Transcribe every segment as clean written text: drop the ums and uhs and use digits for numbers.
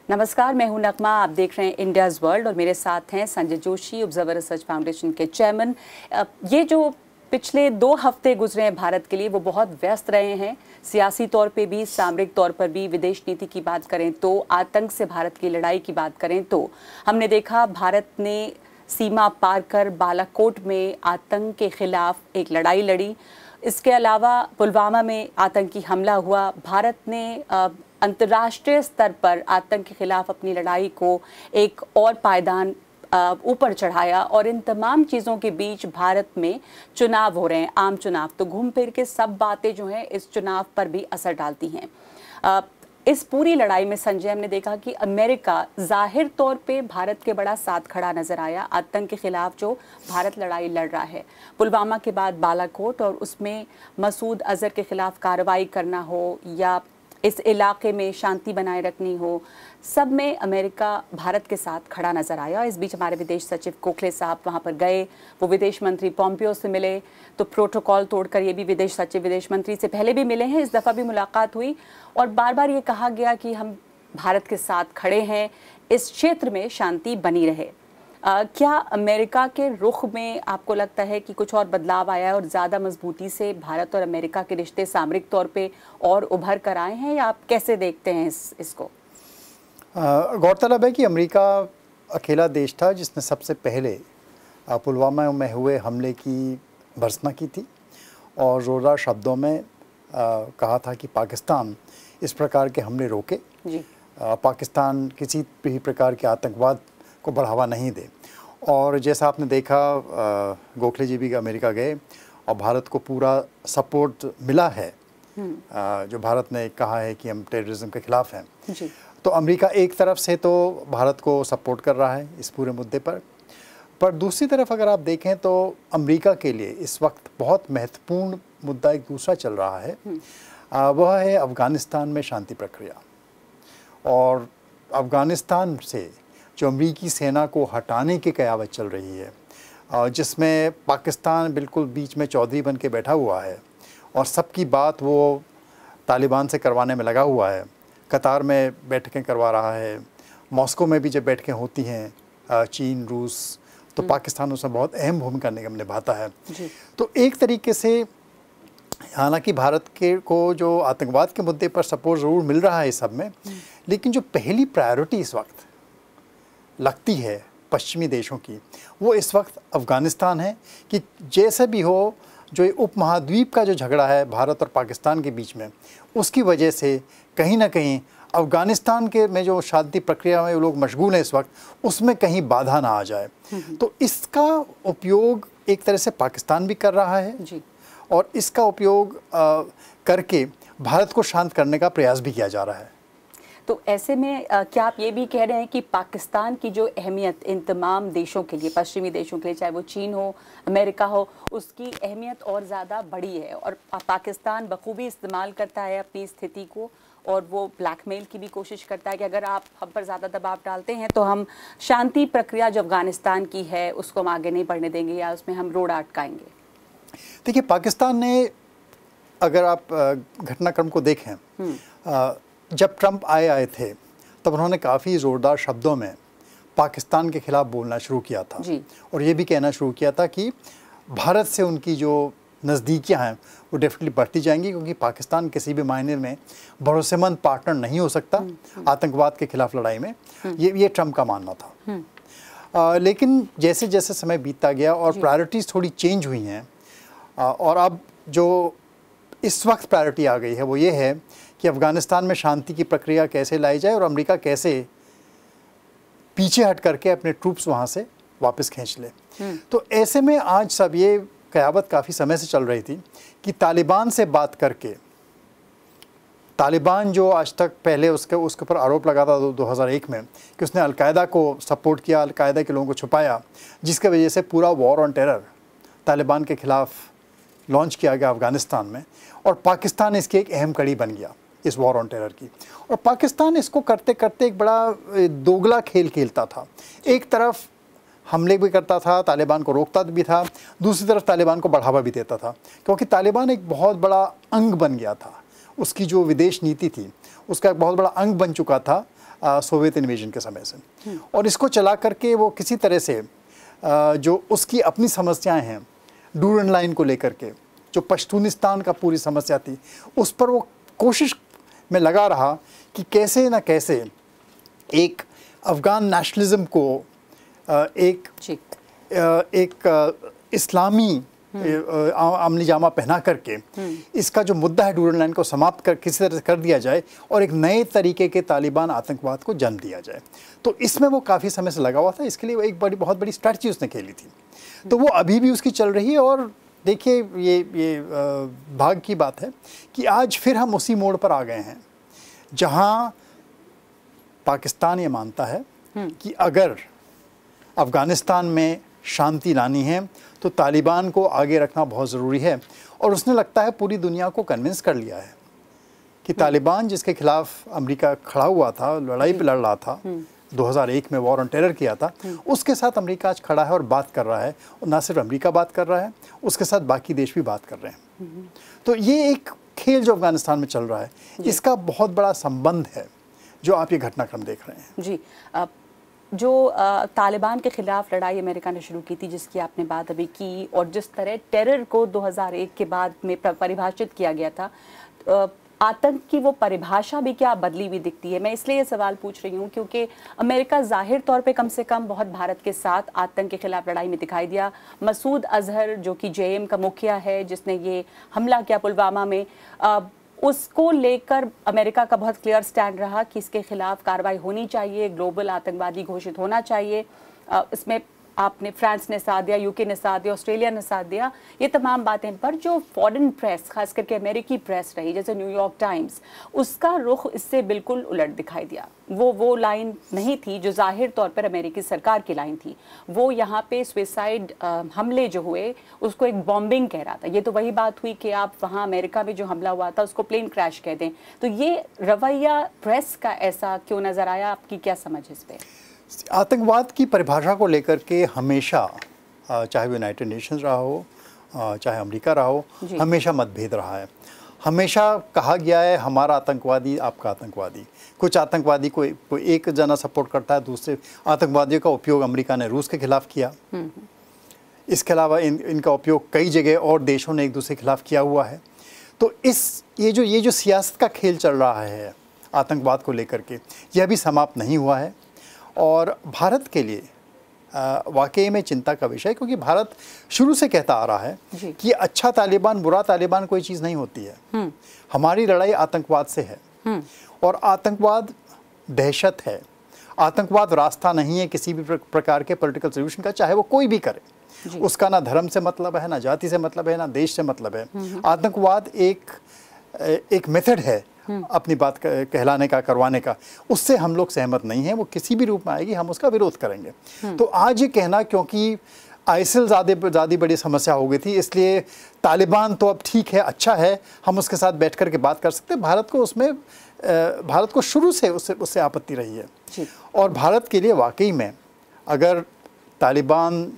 नमस्कार, मैं हूं नगमा। आप देख रहे हैं इंडियाज़ वर्ल्ड और मेरे साथ हैं Sanjay Joshi, observer research foundation के चेयरमैन। ये जो पिछले 2 हफ्ते गुजरे हैं भारत के लिए, वो बहुत व्यस्त रहे हैं, सियासी तौर पे भी, सामरिक तौर पर भी। विदेश नीति की बात करें तो, आतंक से भारत की लड़ाई की बात करें तो हमने देखा भारत ने सीमा पार कर बालाकोट में आतंक के खिलाफ एक लड़ाई लड़ी। इसके अलावा पुलवामा में आतंकी हमला हुआ। भारत ने अंतर्राष्ट्रीय स्तर पर आतंक के खिलाफ अपनी लड़ाई को एक और पायदान ऊपर चढ़ाया और इन तमाम चीज़ों के बीच भारत में चुनाव हो रहे हैं, आम चुनाव। तो घूम फिर के सब बातें जो हैं इस चुनाव पर भी असर डालती हैं। इस पूरी लड़ाई में संजय, हमने देखा कि अमेरिका जाहिर तौर पे भारत के बड़ा साथ खड़ा नजर आया आतंक के खिलाफ जो भारत लड़ाई लड़ रहा है। पुलवामा के बाद बालाकोट और उसमें मसूद अजहर के खिलाफ कार्रवाई करना हो या इस इलाके में शांति बनाए रखनी हो, सब में अमेरिका भारत के साथ खड़ा नजर आया। इस बीच हमारे विदेश सचिव गोखले साहब वहाँ पर गए, वो विदेश मंत्री पोम्पियो से मिले, तो प्रोटोकॉल तोड़कर ये भी विदेश सचिव विदेश मंत्री से पहले भी मिले हैं, इस दफ़ा भी मुलाकात हुई और बार बार ये कहा गया कि हम भारत के साथ खड़े हैं, इस क्षेत्र में शांति बनी रहे। क्या अमेरिका के रुख में आपको लगता है कि कुछ और बदलाव आया है और ज़्यादा मजबूती से भारत और अमेरिका के रिश्ते सामरिक तौर पे और उभर कर आए हैं, या आप कैसे देखते हैं इसको? गौरतलब है कि अमेरिका अकेला देश था जिसने सबसे पहले पुलवामा में हुए हमले की भर्त्सना की थी और ज़ोरदार शब्दों में कहा था कि पाकिस्तान इस प्रकार के हमले रोके जी। पाकिस्तान किसी भी प्रकार के आतंकवाद को बढ़ावा नहीं दे। और जैसा आपने देखा, गोखले जी भी अमेरिका गए और भारत को पूरा सपोर्ट मिला है, जो भारत ने कहा है कि हम टेररिज्म के खिलाफ हैं जी। तो अमेरिका एक तरफ से तो भारत को सपोर्ट कर रहा है इस पूरे मुद्दे पर दूसरी तरफ अगर आप देखें तो अमेरिका के लिए इस वक्त बहुत महत्वपूर्ण मुद्दा एक दूसरा चल रहा है, वह है अफ़गानिस्तान में शांति प्रक्रिया। और अफ़गानिस्तान से जो अमेरिकी सेना को हटाने की कयावत चल रही है, जिसमें पाकिस्तान बिल्कुल बीच में चौधरी बन के बैठा हुआ है और सबकी बात वो तालिबान से करवाने में लगा हुआ है। कतार में बैठकें करवा रहा है, मॉस्को में भी जब बैठकें होती हैं चीन रूस, तो पाकिस्तान उसमें बहुत अहम भूमिका निभाता है। तो एक तरीके से हालांकि भारत के को जो आतंकवाद के मुद्दे पर सपोर्ट ज़रूर मिल रहा है इस सब में, लेकिन जो पहली प्रायोरिटी इस वक्त लगती है पश्चिमी देशों की, वो इस वक्त अफ़गानिस्तान है कि जैसे भी हो, जो ये उपमहाद्वीप का जो झगड़ा है भारत और पाकिस्तान के बीच में, उसकी वजह से कहीं ना कहीं अफ़गानिस्तान के में जो शांति प्रक्रिया में लोग मशगूल हैं इस वक्त, उसमें कहीं बाधा ना आ जाए। तो इसका उपयोग एक तरह से पाकिस्तान भी कर रहा है जी। और इसका उपयोग करके भारत को शांत करने का प्रयास भी किया जा रहा है। तो ऐसे में क्या आप ये भी कह रहे हैं कि पाकिस्तान की जो अहमियत इन तमाम देशों के लिए, पश्चिमी देशों के लिए, चाहे वो चीन हो, अमेरिका हो, उसकी अहमियत और ज़्यादा बढ़ी है और पाकिस्तान बखूबी इस्तेमाल करता है अपनी स्थिति को और वो ब्लैकमेल की भी कोशिश करता है कि अगर आप हम पर ज़्यादा दबाव डालते हैं तो हम शांति प्रक्रिया जो अफ़गानिस्तान की है उसको हम आगे नहीं बढ़ने देंगे या उसमें हम रोड अटकाएंगे? देखिए, पाकिस्तान ने, अगर आप घटनाक्रम को देखें, जब ट्रंप आए थे तब उन्होंने काफ़ी ज़ोरदार शब्दों में पाकिस्तान के ख़िलाफ़ बोलना शुरू किया था जी। और ये भी कहना शुरू किया था कि भारत से उनकी जो नज़दीकियां हैं वो डेफिनेटली बढ़ती जाएंगी, क्योंकि पाकिस्तान किसी भी मायने में भरोसेमंद पार्टनर नहीं हो सकता आतंकवाद के ख़िलाफ़ लड़ाई में। ये ट्रंप का मानना था। लेकिन जैसे जैसे समय बीतता गया और प्रायोरिटीज़ थोड़ी चेंज हुई हैं, और अब जो इस वक्त प्रायोरिटी आ गई है वो ये है कि अफ़गानिस्तान में शांति की प्रक्रिया कैसे लाई जाए और अमेरिका कैसे पीछे हट करके अपने ट्रूप्स वहाँ से वापस खींच ले। तो ऐसे में आज सब ये कयावत काफ़ी समय से चल रही थी कि तालिबान से बात करके, तालिबान जो आज तक पहले उसके ऊपर आरोप लगा था 2001 में कि उसने अलकायदा को सपोर्ट किया, अलकायदा के लोगों को छुपाया, जिसकी वजह से पूरा वॉर ऑन टेरर तालिबान के ख़िलाफ़ लॉन्च किया गया अफ़गानिस्तान में, और पाकिस्तान इसकी एक अहम कड़ी बन गया इस वॉर ऑन टेरर की। और पाकिस्तान इसको करते करते एक बड़ा दोगला खेल खेलता था। एक तरफ हमले भी करता था, तालिबान को रोकता भी था, दूसरी तरफ तालिबान को बढ़ावा भी देता था, क्योंकि तालिबान एक बहुत बड़ा अंग बन गया था। उसकी जो विदेश नीति थी उसका एक बहुत बड़ा अंग बन चुका था सोवियत इन्वेजन के समय से, और इसको चला करके वो किसी तरह से जो उसकी अपनी समस्याएं हैं डूरन लाइन को लेकर के, जो पश्तूनिस्तान का पूरी समस्या थी, उस पर वो कोशिश में लगा रहा कि कैसे ना कैसे एक अफ़गान नेशनलिज्म को एक इस्लामी अमली जामा पहना करके इसका जो मुद्दा है डूरन लाइन को समाप्त कर किसी तरह से कर दिया जाए और एक नए तरीके के तालिबान आतंकवाद को जन्म दिया जाए। तो इसमें वो काफ़ी समय से लगा हुआ था, इसके लिए एक बहुत बड़ी स्ट्रैटेजी उसने खेली थी। तो वो अभी भी उसकी चल रही है। और देखिए ये भाग्य की बात है कि आज फिर हम उसी मोड़ पर आ गए हैं जहां पाकिस्तान ये मानता है कि अगर अफ़गानिस्तान में शांति लानी है तो तालिबान को आगे रखना बहुत ज़रूरी है। और उसने लगता है पूरी दुनिया को कन्विंस कर लिया है कि तालिबान जिसके खिलाफ अमेरिका खड़ा हुआ था, लड़ाई पे लड़ रहा था, 2001 में वॉर ऑन टेरर किया था, उसके साथ अमेरिका आज खड़ा है और बात कर रहा है। और ना सिर्फ अमेरिका बात कर रहा है, उसके साथ बाकी देश भी बात कर रहे हैं। तो ये एक खेल जो अफ़गानिस्तान में चल रहा है, इसका बहुत बड़ा संबंध है जो आप ये घटनाक्रम देख रहे हैं। जी, जो तालिबान के खिलाफ लड़ाई अमेरिका ने शुरू की थी, जिसकी आपने बात अभी की, और जिस तरह टेरर को 2001 के बाद में परिभाषित किया गया था, आतंक की वो परिभाषा भी क्या बदली हुई दिखती है। मैं इसलिए ये सवाल पूछ रही हूँ क्योंकि अमेरिका जाहिर तौर पे कम से कम बहुत भारत के साथ आतंक के खिलाफ लड़ाई में दिखाई दिया। मसूद अजहर जो कि JM का मुखिया है, जिसने ये हमला किया पुलवामा में, उसको लेकर अमेरिका का बहुत क्लियर स्टैंड रहा कि इसके खिलाफ कार्रवाई होनी चाहिए, ग्लोबल आतंकवादी घोषित होना चाहिए। इसमें आपने फ्रांस ने साथ दिया, UK ने साथ दिया, ऑस्ट्रेलिया ने साथ दिया, ये तमाम बातें। पर जो फॉरेन प्रेस, खास करके अमेरिकी प्रेस रही, जैसे न्यूयॉर्क टाइम्स, उसका रुख इससे बिल्कुल उलट दिखाई दिया। वो लाइन नहीं थी जो जाहिर तौर पर अमेरिकी सरकार की लाइन थी। वो यहाँ पे सुसाइड हमले जो हुए उसको एक बॉम्बिंग कह रहा था। ये तो वही बात हुई कि आप वहाँ अमेरिका में जो हमला हुआ था उसको प्लेन क्रैश कह दें। तो ये रवैया प्रेस का ऐसा क्यों नज़र आया? आपकी क्या समझ इस पर? आतंकवाद की परिभाषा को लेकर के हमेशा, चाहे वो यूनाइटेड नेशंस रहा हो, चाहे अमेरिका रहा हो, हमेशा मतभेद रहा है। हमेशा कहा गया है हमारा आतंकवादी, आपका आतंकवादी। कुछ आतंकवादी को एक जना सपोर्ट करता है, दूसरे आतंकवादियों का उपयोग अमेरिका ने रूस के खिलाफ किया। इसके अलावा इनका उपयोग कई जगह और देशों ने एक दूसरे के खिलाफ किया हुआ है। तो ये जो सियासत का खेल चल रहा है आतंकवाद को लेकर के, यह अभी समाप्त नहीं हुआ है। और भारत के लिए वाकई में चिंता का विषय है, क्योंकि भारत शुरू से कहता आ रहा है कि अच्छा तालिबान, बुरा तालिबान कोई चीज़ नहीं होती है। हमारी लड़ाई आतंकवाद से है और आतंकवाद दहशत है। आतंकवाद रास्ता नहीं है किसी भी प्रकार के पॉलिटिकल सोल्यूशन का, चाहे वो कोई भी करे। उसका ना धर्म से मतलब है, ना जाति से मतलब है, ना देश से मतलब है। आतंकवाद एक मेथड है अपनी बात कहलाने का, करवाने का। उससे हम लोग सहमत नहीं हैं। वो किसी भी रूप में आएगी, हम उसका विरोध करेंगे। तो आज ये कहना, क्योंकि आईसिल ज़्यादा बड़ी समस्या हो गई थी, इसलिए तालिबान तो अब ठीक है, अच्छा है, हम उसके साथ बैठ कर के बात कर सकते हैं। भारत को शुरू से उससे आपत्ति रही है। और भारत के लिए वाकई में अगर तालिबान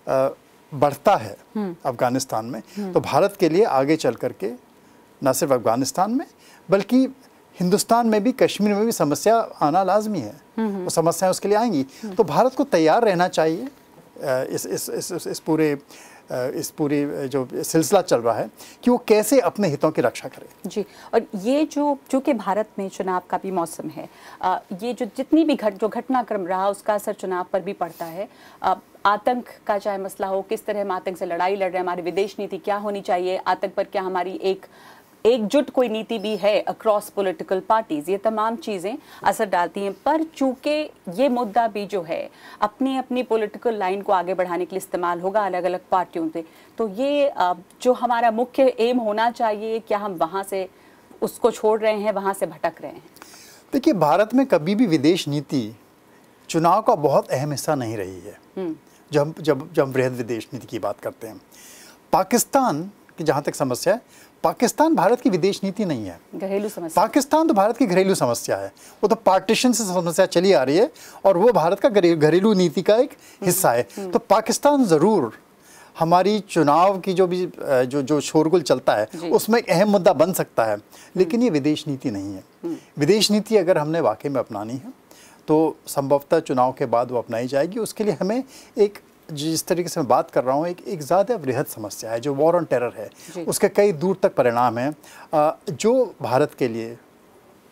बढ़ता है अफ़गानिस्तान में, तो भारत के लिए आगे चल करके न सिर्फ अफ़गानिस्तान में बल्कि हिंदुस्तान में भी, कश्मीर में भी समस्या आना लाजमी है। वो समस्याएं उसके लिए आएंगी। तो भारत को तैयार रहना चाहिए इस पूरे जो सिलसिला चल रहा है कि वो कैसे अपने हितों की रक्षा करे। जी, और ये चूँकि भारत में चुनाव का भी मौसम है, ये जितनी भी घटनाक्रम रहा उसका असर चुनाव पर भी पड़ता है। आतंक का चाहे मसला हो, किस तरह हम आतंक से लड़ाई लड़ रहे हैं, हमारी विदेश नीति क्या होनी चाहिए, आतंक पर क्या हमारी एकजुट कोई नीति भी है अक्रॉस पॉलिटिकल पार्टीज, ये तमाम चीज़ें असर डालती हैं। पर चूंकि ये मुद्दा भी जो है अपनी अपनी पॉलिटिकल लाइन को आगे बढ़ाने के लिए इस्तेमाल होगा अलग अलग पार्टियों से, तो ये जो हमारा मुख्य एम होना चाहिए, क्या हम वहाँ से उसको छोड़ रहे हैं, वहाँ से भटक रहे हैं? देखिए, भारत में कभी भी विदेश नीति चुनाव का बहुत अहम हिस्सा नहीं रही है। जब हम वृहद विदेश नीति की बात करते हैं, पाकिस्तान की जहाँ तक समस्या है, पाकिस्तान भारत की विदेश नीति नहीं है, घरेलू समस्या। पाकिस्तान तो भारत की घरेलू समस्या है। वो तो पार्टीशन से समस्या चली आ रही है और वो भारत का घरेलू नीति का एक हिस्सा है। तो पाकिस्तान ज़रूर हमारी चुनाव की जो शोरगुल चलता है उसमें एक अहम मुद्दा बन सकता है, लेकिन ये विदेश नीति नहीं है। विदेश नीति अगर हमने वाकई में अपनानी है तो संभवतः चुनाव के बाद वो अपनाई जाएगी। उसके लिए हमें एक, जिस तरीके से मैं बात कर रहा हूँ, एक ज़्यादा वृहद समस्या है जो वॉर ऑन टेरर है, उसके कई दूर तक परिणाम हैं जो भारत के लिए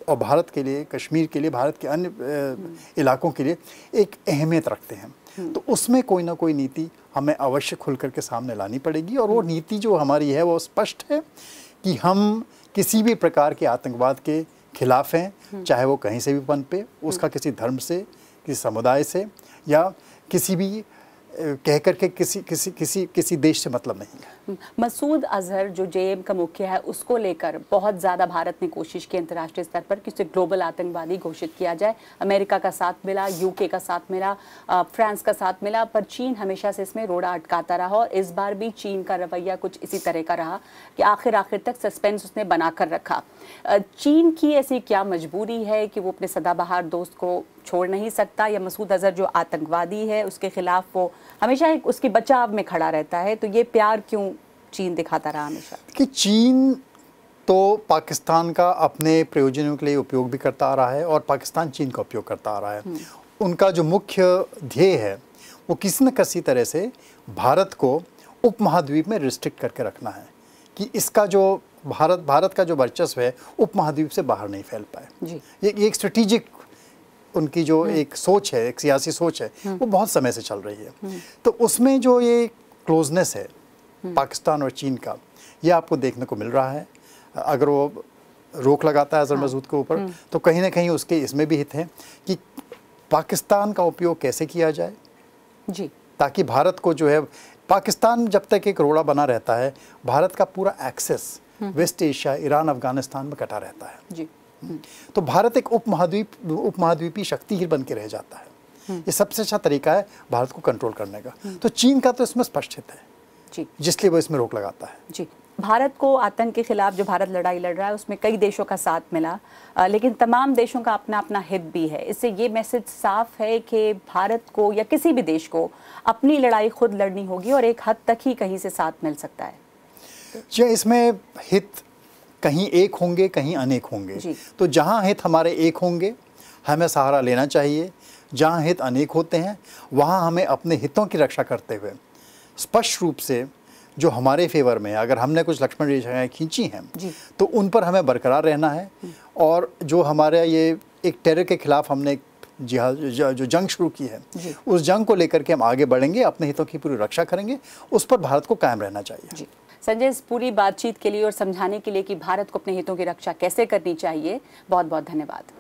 और भारत के लिए, कश्मीर के लिए, भारत के अन्य इलाकों के लिए एक अहमियत रखते हैं। तो उसमें कोई ना कोई नीति हमें अवश्य खुल करके सामने लानी पड़ेगी। और वो नीति जो हमारी है वो स्पष्ट है कि हम किसी भी प्रकार के आतंकवाद के खिलाफ हैं, चाहे वो कहीं से भी पनपे, उसका किसी धर्म से, किसी समुदाय से या किसी भी कह करके किसी देश से मतलब नहीं है। मसूद अजहर जो जेएम का मुखिया है, उसको लेकर बहुत ज़्यादा भारत ने कोशिश की अंतर्राष्ट्रीय स्तर पर कि उसे ग्लोबल आतंकवादी घोषित किया जाए। अमेरिका का साथ मिला, यूके का साथ मिला, फ्रांस का साथ मिला, पर चीन हमेशा से इसमें रोड़ा अटकाता रहा। और इस बार भी चीन का रवैया कुछ इसी तरह का रहा कि आखिर तक सस्पेंस उसने बना कर रखा। चीन की ऐसी क्या मजबूरी है कि वो अपने सदाबहार दोस्त को छोड़ नहीं सकता, या मसूद अजहर जो आतंकवादी है उसके खिलाफ वो हमेशा एक उसकी बचाव में खड़ा रहता है? तो ये प्यार क्यों चीन दिखाता रहा हमेशा? कि चीन तो पाकिस्तान का अपने प्रयोजनों के लिए उपयोग भी करता आ रहा है और पाकिस्तान चीन का उपयोग करता आ रहा है। उनका जो मुख्य ध्येय है वो किसी न किसी तरह से भारत को उपमहाद्वीप में रिस्ट्रिक्ट करके रखना है कि इसका जो भारत का जो वर्चस्व है उपमहाद्वीप से बाहर नहीं फैल पाए। जी। ये एक स्ट्रेटेजिक उनकी जो एक सोच है, एक सियासी सोच है, वो बहुत समय से चल रही है। तो उसमें जो ये क्लोजनेस है पाकिस्तान और चीन का, ये आपको देखने को मिल रहा है। अगर वो रोक लगाता है अजहर मसूद के ऊपर, तो कहीं ना कहीं उसके इसमें भी हित है कि पाकिस्तान का उपयोग कैसे किया जाए जी, ताकि भारत को जो है, पाकिस्तान जब तक एक रोड़ा बना रहता है, भारत का पूरा access West Asia, Iran, Afghanistan में कटा रहता है जी। तो भारत एक उपमहाद्वीपीय शक्ति ही बन के रह जाता है। ये सबसे अच्छा तरीका है भारत को कंट्रोल करने का। तो चीन का तो इसमें स्पष्ट हित है जी, जिसलिए वो इसमें रोक लगाता है। जी। भारत को आतंक के खिलाफ जो भारत लड़ाई लड़ रहा है उसमें कई देशों का साथ मिला, लेकिन तमाम देशों का अपना अपना हित भी है। इससे ये मैसेज साफ है कि भारत को या किसी भी देश को अपनी लड़ाई खुद लड़नी होगी और एक हद तक ही कहीं से साथ मिल सकता है। जी, इसमें हित कहीं एक होंगे, कहीं अनेक होंगे। तो जहाँ हित हमारे एक होंगे हमें सहारा लेना चाहिए, जहाँ हित अनेक होते हैं वहाँ हमें अपने हितों की रक्षा करते हुए स्पष्ट रूप से जो हमारे फेवर में है, अगर हमने कुछ लक्ष्मण रेखाएं खींची हैं तो उन पर हमें बरकरार रहना है। और जो हमारे ये एक टेरर के खिलाफ हमने जो जंग शुरू की है, उस जंग को लेकर के हम आगे बढ़ेंगे, अपने हितों की पूरी रक्षा करेंगे, उस पर भारत को कायम रहना चाहिए। संजय, इस पूरी बातचीत के लिए और समझाने के लिए कि भारत को अपने हितों की रक्षा कैसे करनी चाहिए, बहुत बहुत धन्यवाद।